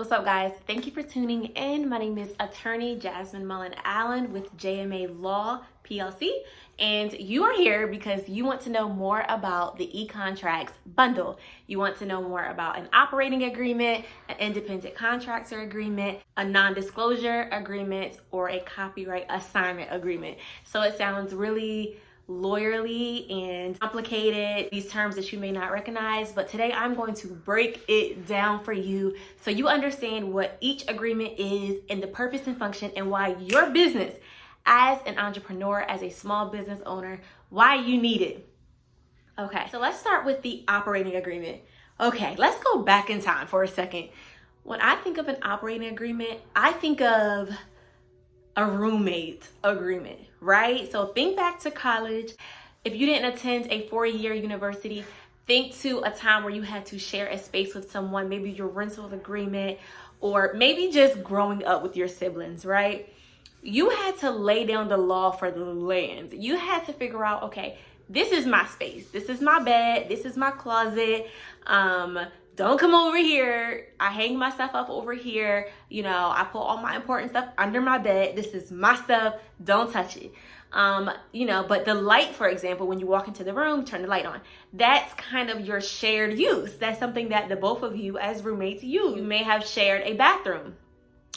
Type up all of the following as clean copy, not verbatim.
What's up, guys? Thank you for tuning in. My name is Attorney Jasmine Mullen Allen with JMA Law PLC, and you are here because you want to know more about the e-contracts bundle. You want to know more about an operating agreement, an independent contractor agreement, a non-disclosure agreement, or a copyright assignment agreement. So it sounds really lawyerly and complicated, these terms that you may not recognize, but today I'm going to break it down for you so you understand what each agreement is and the purpose and function, and why your business as an entrepreneur, as a small business owner, why you need it. Okay, so let's start with the operating agreement. Okay, let's go back in time for a second. When I think of an operating agreement, I think of a roommate agreement, right? So think back to college. If you didn't attend a 4-year university, think to a time where you had to share a space with someone, maybe your rental agreement, or maybe just growing up with your siblings, right? You had to lay down the law for the land. You had to figure out, okay, this is my space. This is my bed. This is my closet. Don't come over here. I hang my stuff up over here. You know, I put all my important stuff under my bed. This is my stuff. Don't touch it. But the light, for example, when you walk into the room, turn the light on. That's kind of your shared use. That's something that the both of you as roommates use. You may have shared a bathroom,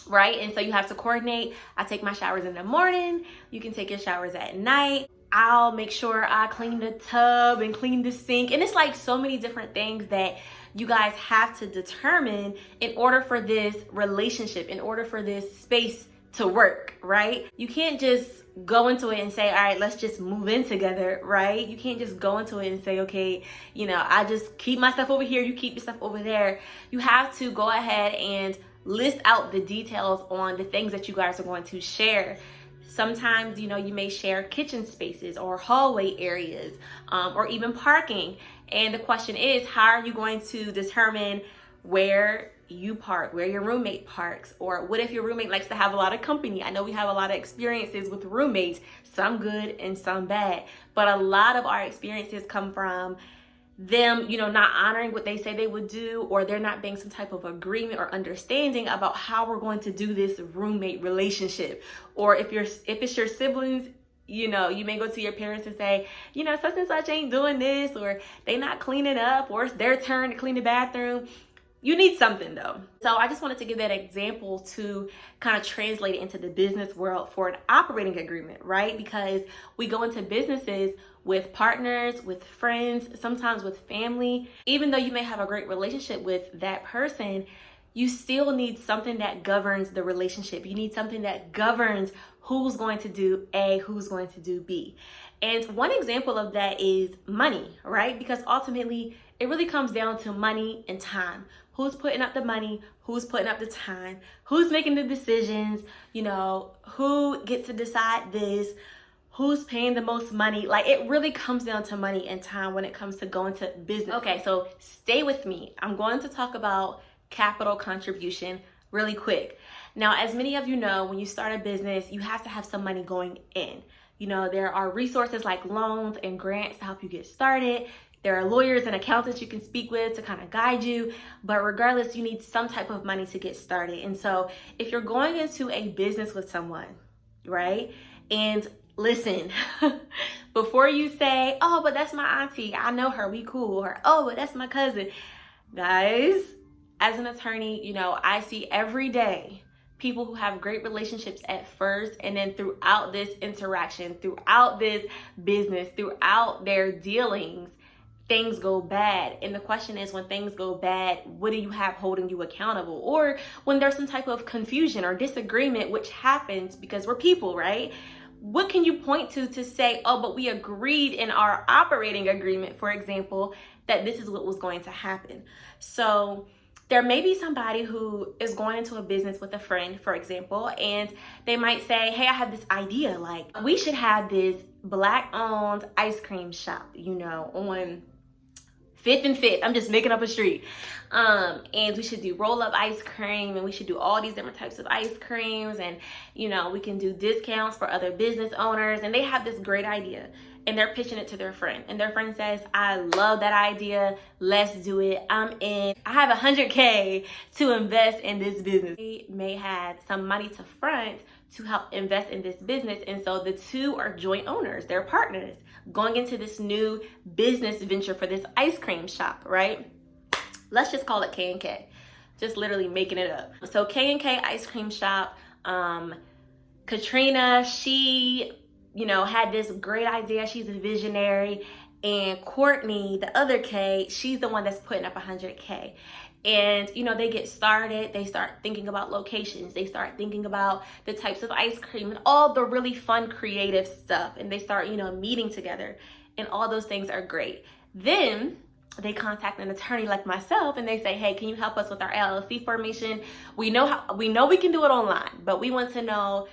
right? And so you have to coordinate. I take my showers in the morning. You can take your showers at night. I'll make sure I clean the tub and clean the sink. And it's like so many different things that you guys have to determine in order for this relationship, in order for this space to work, right? You can't just go into it and say, all right, let's just move in together, right? You can't just go into it and say, okay, I just keep my stuff over here, you keep your stuff over there. You have to go ahead and list out the details on the things that you guys are going to share. Sometimes, you may share kitchen spaces or hallway areas, or even parking. And the question is, how are you going to determine where you park, where your roommate parks? Or what if your roommate likes to have a lot of company? I know we have a lot of experiences with roommates, some good and some bad, but a lot of our experiences come from them, not honoring what they say they would do, or there not being some type of agreement or understanding about how we're going to do this roommate relationship. Or if it's your siblings, you may go to your parents and say, such and such ain't doing this, or they not cleaning up, or it's their turn to clean the bathroom. You need something though. So I just wanted to give that example to kind of translate it into the business world for an operating agreement, right? Because we go into businesses with partners, with friends, sometimes with family. Even though you may have a great relationship with that person, you still need something that governs the relationship. You need something that governs who's going to do A, who's going to do B. And one example of that is money, right? Because ultimately, it really comes down to money and time. Who's putting up the money? Who's putting up the time? Who's making the decisions? Who gets to decide this? Who's paying the most money? Like, it really comes down to money and time when it comes to going to business. Okay, so stay with me. I'm going to talk about capital contribution really quick. Now, as many of you know, when you start a business, you have to have some money going in. There are resources like loans and grants to help you get started. There are lawyers and accountants you can speak with to kind of guide you, but regardless, you need some type of money to get started. And so if you're going into a business with someone, right? And listen, before you say, oh, but that's my auntie, I know her, we cool, or oh, but that's my cousin. Guys, as an attorney, I see every day people who have great relationships at first, and then throughout this interaction, throughout this business, throughout their dealings, things go bad. And the question is, when things go bad, what do you have holding you accountable? Or when there's some type of confusion or disagreement, which happens because we're people, right? What can you point to say, oh, but we agreed in our operating agreement, for example, that this is what was going to happen? So there may be somebody who is going into a business with a friend, for example, and they might say, hey, I have this idea, like we should have this Black-owned ice cream shop, on 5th and 5th. I'm just making up a street. And we should do roll-up ice cream, and we should do all these different types of ice creams, and we can do discounts for other business owners. And they have this great idea. and they're pitching it to their friend, and their friend says, I love that idea, let's do it, I'm in, I have 100K to invest in this business. They may have some money to front to help invest in this business, and so the two are joint owners, they're partners going into this new business venture for this ice cream shop, right? Let's just call it K&K, just literally making it up. So K&K ice cream shop, Katrina, she, had this great idea. She's a visionary. And Courtney, the other K, she's the one that's putting up 100K. And, they get started. They start thinking about locations. They start thinking about the types of ice cream and all the really fun, creative stuff. And they start, meeting together. And all those things are great. Then they contact an attorney like myself and they say, hey, can you help us with our LLC formation? We know we can do it online, but we want to know,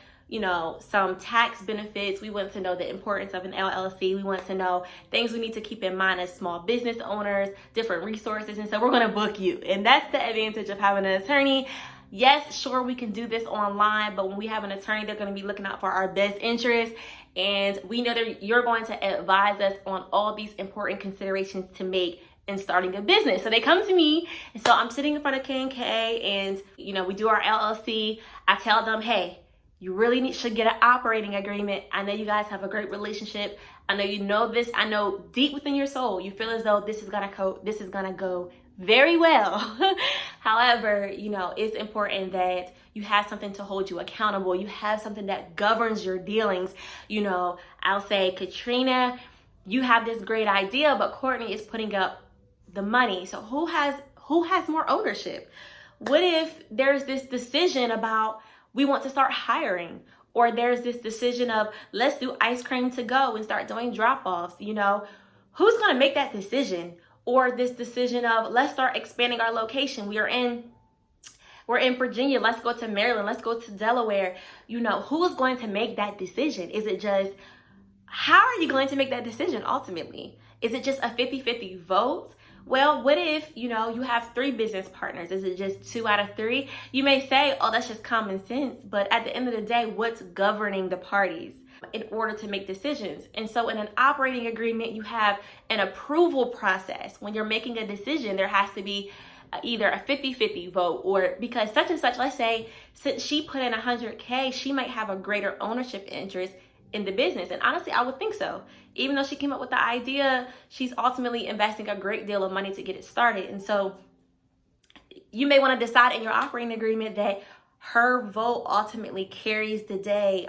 some tax benefits. We want to know the importance of an LLC. We want to know things we need to keep in mind as small business owners, different resources. And so we're going to book you. And that's the advantage of having an attorney. Yes, sure, we can do this online, but when we have an attorney, they're going to be looking out for our best interests. And we know that you're going to advise us on all these important considerations to make in starting a business. So they come to me, and so I'm sitting in front of K&K, and we do our LLC. I tell them, hey, you really should get an operating agreement. I know you guys have a great relationship. I know you know this. I know deep within your soul you feel as though this is gonna go very well. However, it's important that you have something to hold you accountable. You have something that governs your dealings. I'll say, Katrina, you have this great idea, but Courtney is putting up the money. So who has more ownership? What if there's this decision about we want to start hiring, or there's this decision of let's do ice cream to go and start doing drop-offs? Who's going to make that decision? Or this decision of let's start expanding our location. We're in Virginia, let's go to Maryland, let's go to Delaware. Who's going to make that decision? Is it just, how are you going to make that decision ultimately? Is it just a 50-50 vote? Well, what if, you have 3 business partners? Is it just 2 out of 3? You may say, oh, that's just common sense. But at the end of the day, what's governing the parties in order to make decisions? And so in an operating agreement, you have an approval process. When you're making a decision, there has to be either a 50-50 vote, or because such and such, let's say, since she put in 100K, she might have a greater ownership interest in the business. And honestly, I would think so. Even though she came up with the idea, she's ultimately investing a great deal of money to get it started. And so you may want to decide in your operating agreement that her vote ultimately carries the day.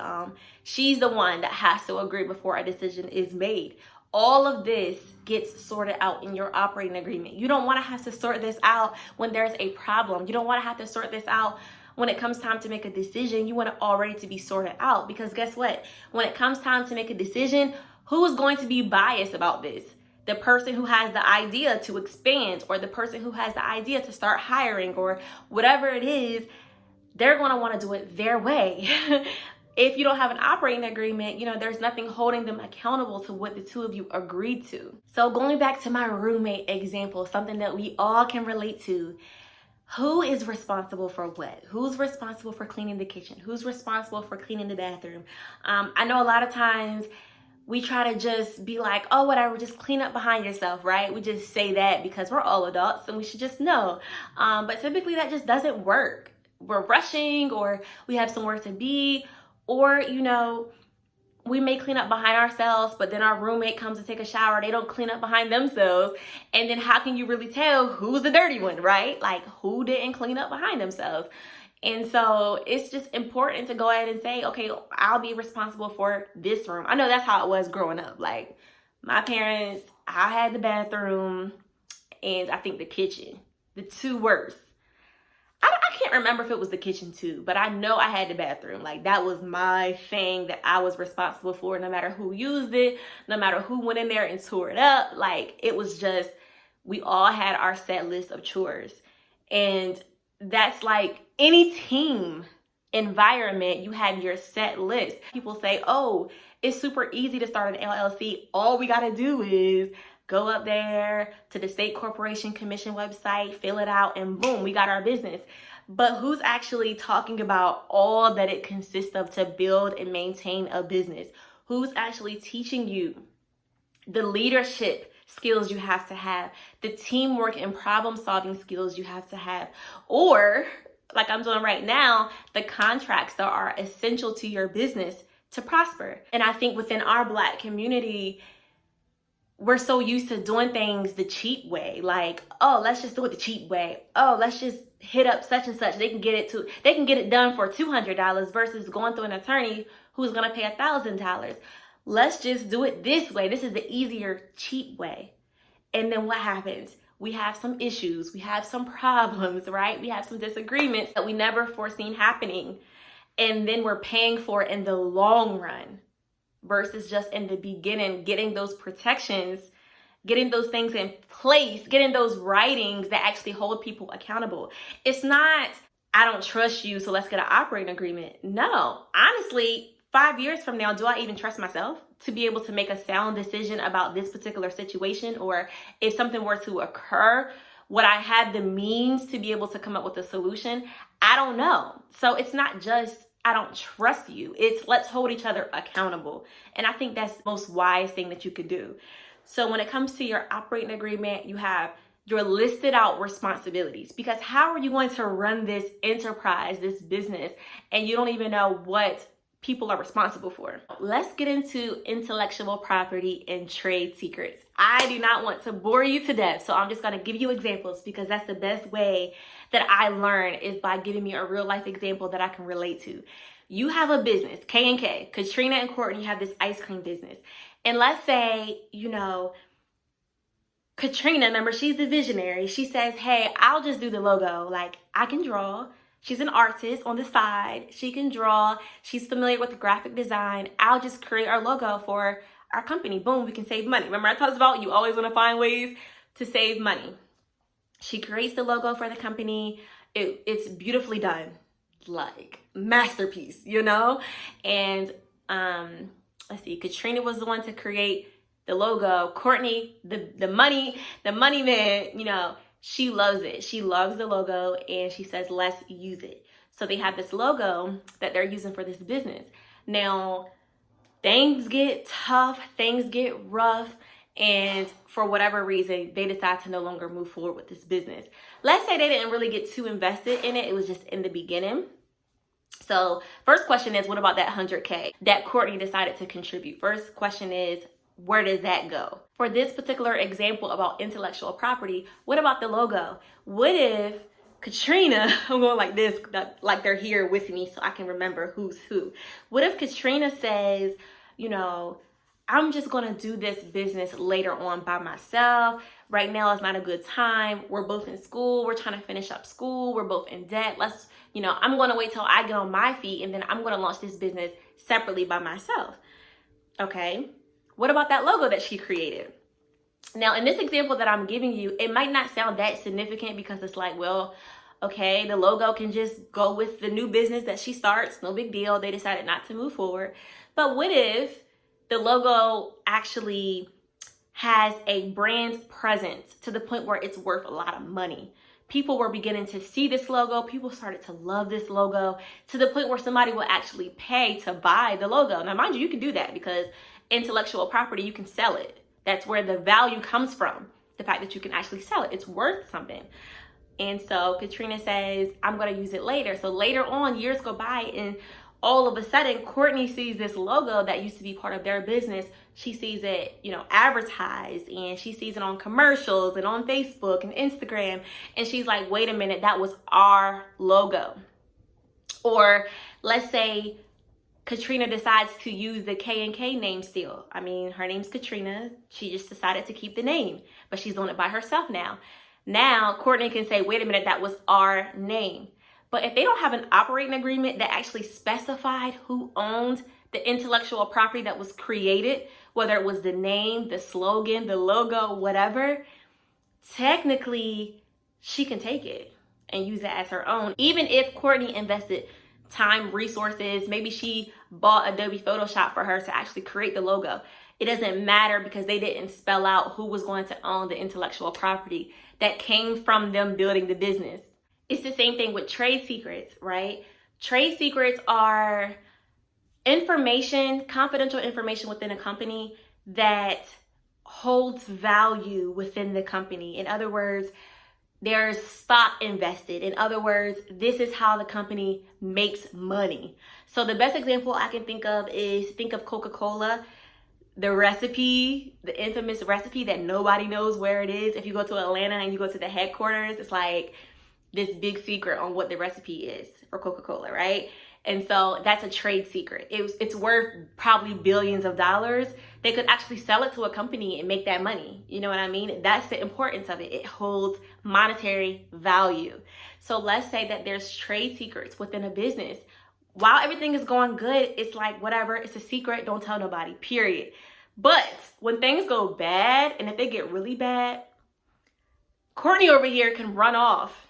She's the one that has to agree before a decision is made. All of this gets sorted out in your operating agreement. You don't want to have to sort this out when there's a problem. You don't want to have to sort this out when it comes time to make a decision. You want it already to be sorted out, because guess what? When it comes time to make a decision, who is going to be biased about this? The person who has the idea to expand, or the person who has the idea to start hiring, or whatever it is, they're going to want to do it their way. If you don't have an operating agreement, there's nothing holding them accountable to what the two of you agreed to. So going back to my roommate example, something that we all can relate to. Who is responsible for what? Who's responsible for cleaning the kitchen? Who's responsible for cleaning the bathroom? I know a lot of times we try to just be like, oh, whatever, just clean up behind yourself, right? We just say that because we're all adults and we should just know. But typically that just doesn't work. We're rushing, or we have somewhere to be, or, we may clean up behind ourselves, but then our roommate comes to take a shower. They don't clean up behind themselves. And then how can you really tell who's the dirty one, right? Like, who didn't clean up behind themselves? And so it's just important to go ahead and say, okay, I'll be responsible for this room. I know that's how it was growing up. Like, my parents, I had the bathroom and I think the kitchen, the two worst. I can't remember if it was the kitchen too, but I know I had the bathroom. Like, that was my thing that I was responsible for, no matter who used it, no matter who went in there and tore it up. Like, it was just, we all had our set list of chores. And that's like any team environment, you have your set list. People say, oh, it's super easy to start an LLC. All we got to do is go up there to the State Corporation Commission website, fill it out, and boom, we got our business. But who's actually talking about all that it consists of to build and maintain a business? Who's actually teaching you the leadership skills you have to have, the teamwork and problem solving skills you have to have, or like I'm doing right now, the contracts that are essential to your business to prosper. And I think within our Black community, we're so used to doing things the cheap way. Like, oh, let's just do it the cheap way. Oh, let's just hit up such and such. They can get it done for $200 versus going through an attorney who's gonna pay $1,000. Let's just do it this way. This is the easier, cheap way. And then what happens? We have some issues, we have some problems, right? We have some disagreements that we never foreseen happening. And then we're paying for it in the long run versus just in the beginning, getting those protections, getting those things in place, getting those writings that actually hold people accountable. It's not, I don't trust you, so let's get an operating agreement. No, honestly, 5 years from now, do I even trust myself to be able to make a sound decision about this particular situation? Or if something were to occur, would I have the means to be able to come up with a solution? I don't know. So it's not just, I don't trust you. It's let's hold each other accountable. And I think that's the most wise thing that you could do. So when it comes to your operating agreement, you have your listed out responsibilities, because how are you going to run this enterprise, this business, and you don't even know what people are responsible for? Let's get into intellectual property and trade secrets. I do not want to bore you to death, so I'm just going to give you examples because that's the best way that I learn, is by giving me a real life example that I can relate to. You have a business, K&K. Katrina and Courtney have this ice cream business. And let's say, Katrina, remember, she's the visionary. She says, hey, I'll just do the logo. Like, I can draw. She's an artist on the side. She can draw. She's familiar with the graphic design. I'll just create our logo for our company. Boom, we can save money. Remember I talked about you always want to find ways to save money. She creates the logo for the company. It's beautifully done, like masterpiece, And let's see, Katrina was the one to create the logo. Courtney, the money man, she loves it. She loves the logo and she says, let's use it. So they have this logo that they're using for this business. Now, things get tough, things get rough, and for whatever reason, they decide to no longer move forward with this business. Let's say they didn't really get too invested in it. It was just in the beginning. So first question is, what about that $100K that Courtney decided to contribute? First question is, where does that go? For this particular example about intellectual property, what about the logo? What if Katrina, I'm going like this, like they're here with me so I can remember who's who. What if Katrina says, I'm just going to do this business later on by myself. Right now is not a good time. We're both in school. We're trying to finish up school. We're both in debt. I'm going to wait till I get on my feet and then I'm going to launch this business separately by myself. Okay. What about that logo that she created? Now, in this example that I'm giving you, it might not sound that significant because it's like, well, okay, the logo can just go with the new business that she starts. No big deal. They decided not to move forward. But what if the logo actually has a brand presence to the point where it's worth a lot of money? People were beginning to see this logo. People started to love this logo to the point where somebody will actually pay to buy the logo. Now, mind you, you can do that because intellectual property, you can sell it. That's where the value comes from. The fact that you can actually sell it. It's worth something. And so Katrina says, I'm going to use it later. So later on, years go by and all of a sudden, Courtney sees this logo that used to be part of their business. She sees it, advertised, and she sees it on commercials and on Facebook and Instagram. And she's like, wait a minute, that was our logo. Or let's say Katrina decides to use the K&K name still. I mean, her name's Katrina. She just decided to keep the name, but she's doing it by herself now. Now, Courtney can say, wait a minute, that was our name. But if they don't have an operating agreement that actually specified who owned the intellectual property that was created, whether it was the name, the slogan, the logo, whatever, technically she can take it and use it as her own. Even if Courtney invested time, resources, maybe she bought Adobe Photoshop for her to actually create the logo. It doesn't matter because they didn't spell out who was going to own the intellectual property that came from them building the business. It's the same thing with trade secrets, right? Trade secrets are information, confidential information within a company that holds value within the company. In other words, there's stock invested. In other words, this is how the company makes money. So the best example I can think of is, think of Coca-Cola. The recipe, the infamous recipe that nobody knows where it is. If you go to Atlanta and you go to the headquarters, it's like this big secret on what the recipe is for Coca-Cola, right? And so that's a trade secret. It's worth probably billions of dollars. They could actually sell it to a company and make that money. You know what I mean? That's the importance of it. It holds monetary value. So let's say that there's trade secrets within a business. While everything is going good, it's like, whatever, it's a secret, don't tell nobody, period. But when things go bad, and if they get really bad, Courtney over here can run off.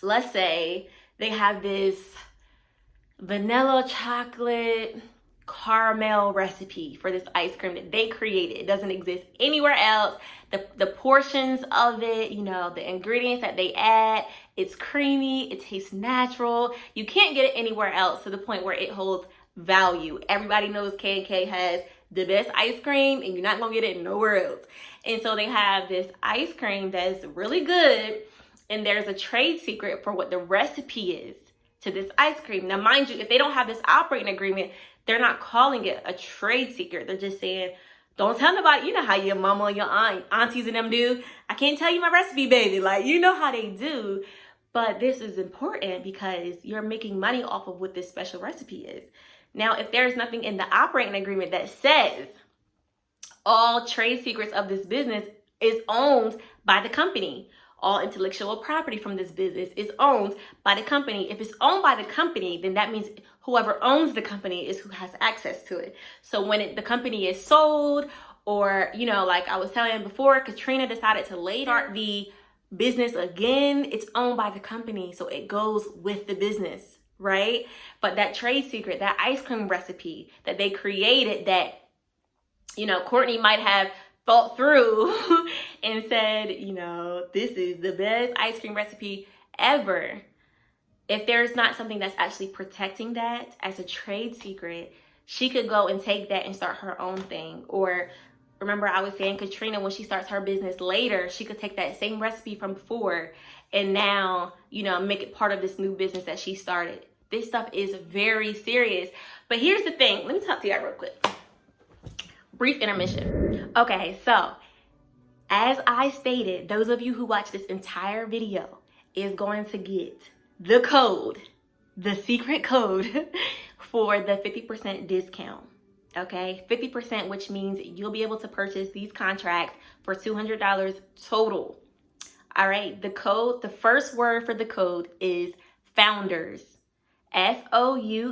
Let's say they have this vanilla chocolate caramel recipe for this ice cream that they created. It doesn't exist anywhere else. The portions of it, you know, the ingredients that they add, it's creamy, it tastes natural. You can't get it anywhere else, to the point where it holds value. Everybody knows K&K has the best ice cream, and you're not gonna get it nowhere else. And so they have this ice cream that's really good, and there's a trade secret for what the recipe is to this ice cream. Now, mind you, if they don't have this operating agreement, they're not calling it a trade secret. They're just saying, don't tell nobody. You know how your mama and your aunties and them do. I can't tell you my recipe, baby. Like, you know how they do. But this is important because you're making money off of what this special recipe is. Now, if there's nothing in the operating agreement that says all trade secrets of this business is owned by the company, all intellectual property from this business is owned by the company. If it's owned by the company, then that means whoever owns the company is who has access to it. So when the company is sold, or, you know, like I was telling you before, Katrina decided to start the business again, it's owned by the company. So it goes with the business, right? But that trade secret, that ice cream recipe that they created, that, you know, Courtney might have thought through and said, you know, this is the best ice cream recipe ever. If there's not something that's actually protecting that as a trade secret, she could go and take that and start her own thing. Or remember, I was saying Katrina, when she starts her business later, she could take that same recipe from before and now, you know, make it part of this new business that she started. This stuff is very serious. But here's the thing. Let me talk to you real quick. Brief intermission. Okay, so as I stated, those of you who watch this entire video is going to get the code, the secret code for the 50% discount. Okay, 50%, which means you'll be able to purchase these contracts for $200 total. All right, the code, the first word for the code is founders. FOUNDERS.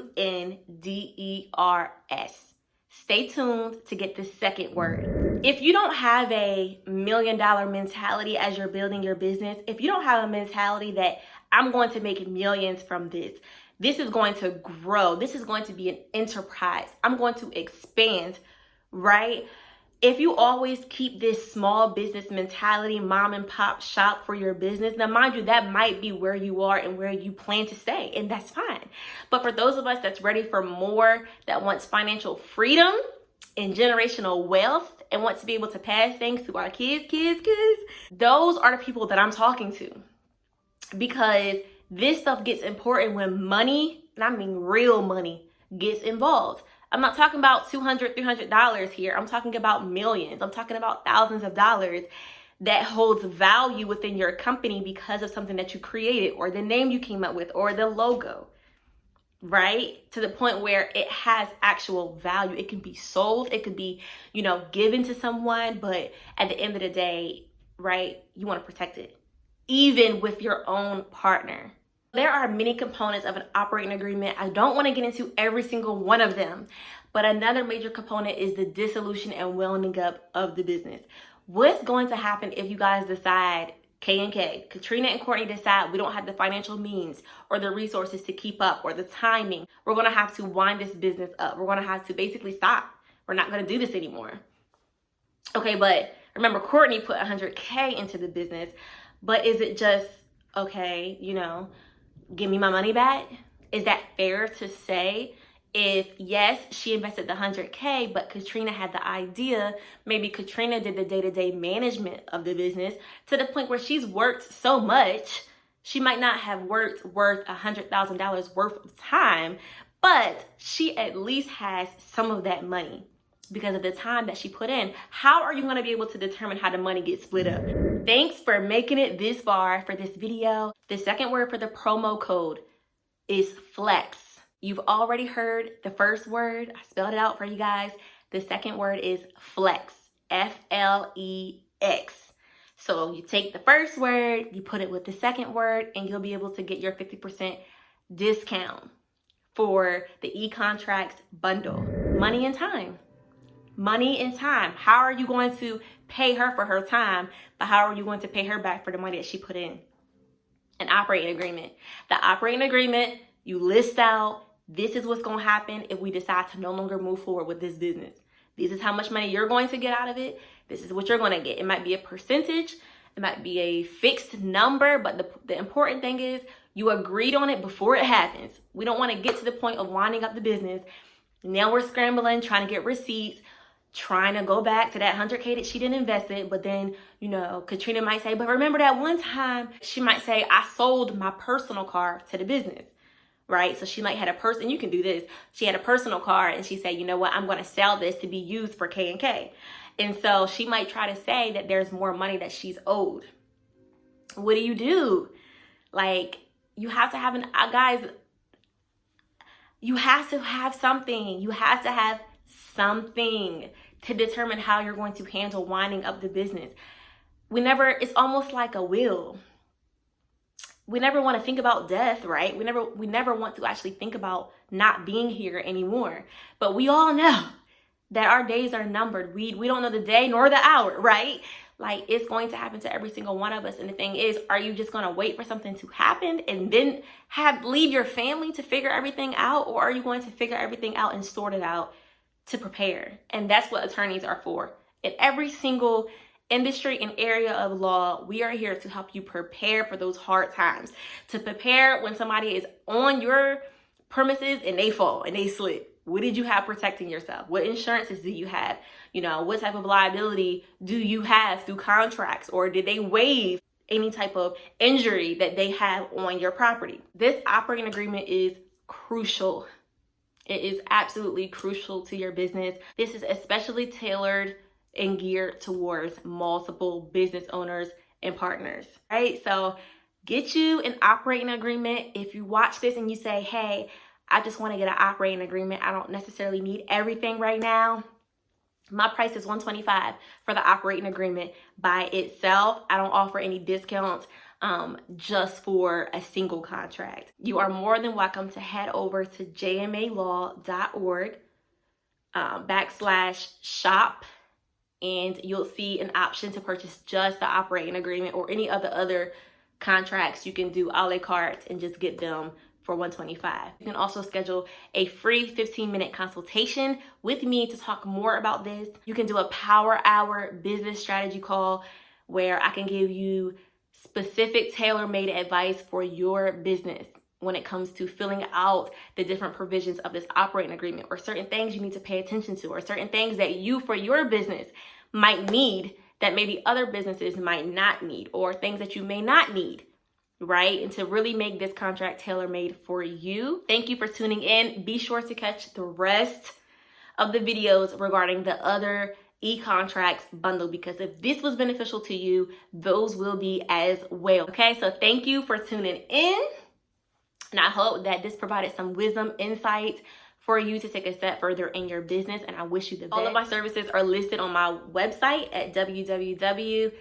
Stay tuned to get the second word. If you don't have a $1 million mentality as you're building your business, if you don't have a mentality that I'm going to make millions from this, this is going to grow, this is going to be an enterprise, I'm going to expand, right? If you always keep this small business mentality, mom and pop shop for your business, now mind you, that might be where you are and where you plan to stay, and that's fine. But for those of us that's ready for more, that wants financial freedom and generational wealth and wants to be able to pass things to our kids, those are the people that I'm talking to. Because this stuff gets important when money, and I mean real money, gets involved. I'm not talking about $200, $300 here. I'm talking about millions. I'm talking about thousands of dollars that holds value within your company because of something that you created, or the name you came up with, or the logo, right? To the point where it has actual value. It can be sold. It could be, you know, given to someone. But at the end of the day, right, you want to protect it, even with your own partner. There are many components of an operating agreement. I don't want to get into every single one of them, but another major component is the dissolution and winding up of the business. What's going to happen if you guys decide, K&K, Katrina and Courtney decide we don't have the financial means or the resources to keep up, or the timing? We're going to have to wind this business up. We're going to have to basically stop. We're not going to do this anymore. Okay, but remember, Courtney put $100K into the business, but is it just, okay, you know, give me my money back? Is that fair to say? If yes, she invested the 100K, but Katrina had the idea, maybe Katrina did the day-to-day management of the business to the point where she's worked so much, she might not have worked worth $100,000 worth of time, but she at least has some of that money because of the time that she put in. How are you going to be able to determine how the money gets split up? Thanks for making it this far for this video. The second word for the promo code is flex. You've already heard the first word. I spelled it out for you guys. The second word is flex. F-L-E-X. So you take the first word, you put it with the second word, and you'll be able to get your 50% discount for the e-contracts bundle. Money and time. Money and time. How are you going to pay her for her time, but how are you going to pay her back for the money that she put in? An operating agreement. The operating agreement, you list out, this is what's going to happen if we decide to no longer move forward with this business. This is how much money you're going to get out of it. This is what you're going to get. It might be a percentage. It might be a fixed number, but the important thing is you agreed on it before it happens. We don't want to get to the point of winding up the business. Now we're scrambling, trying to get receipts, trying to go back to that 100K that she didn't invest in. But then, you know, Katrina might say, but remember that one time, she might say, I sold my personal car to the business. Right? So she might have a person, you can do this. She had a personal car and she said, you know what, I'm going to sell this to be used for K and K. And so she might try to say that there's more money that she's owed. What do? Like, you have to have guys, you have to have something. You have to have something to determine how you're going to handle winding up the business. It's almost like a will. We never want to think about death, right? We never want to actually think about not being here anymore. But we all know that our days are numbered. We don't know the day nor the hour, right? Like, it's going to happen to every single one of us. And the thing is, are you just going to wait for something to happen and then leave your family to figure everything out? Or are you going to figure everything out and sort it out to prepare? And that's what attorneys are for. In every single industry and area of law, we are here to help you prepare for those hard times, to prepare when somebody is on your premises and they fall and they slip. What did you have protecting yourself? What insurances do you have? You know, what type of liability do you have through contracts, or did they waive any type of injury that they have on your property? This operating agreement is crucial. It is absolutely crucial to your business. This is especially tailored and geared towards multiple business owners and partners, right? So get you an operating agreement. If you watch this and you say, hey, I just want to get an operating agreement, I don't necessarily need everything right now, my price is $125 for the operating agreement by itself. I don't offer any discounts just for a single contract. You are more than welcome to head over to jmalaw.org /shop. And you'll see an option to purchase just the operating agreement or any of the other contracts. You can do a la carte and just get them for $125. You can also schedule a free 15-minute consultation with me to talk more about this. You can do a power hour business strategy call where I can give you specific tailor-made advice for your business when it comes to filling out the different provisions of this operating agreement, or certain things you need to pay attention to, or certain things that you for your business might need that maybe other businesses might not need, or things that you may not need, right? And to really make this contract tailor-made for you. Thank you for tuning in. Be sure to catch the rest of the videos regarding the other e-contracts bundle, because if this was beneficial to you, those will be as well. Okay, so thank you for tuning in. And I hope that this provided some wisdom, insight for you to take a step further in your business. And I wish you the best. All of my services are listed on my website at www.jmalaw.org.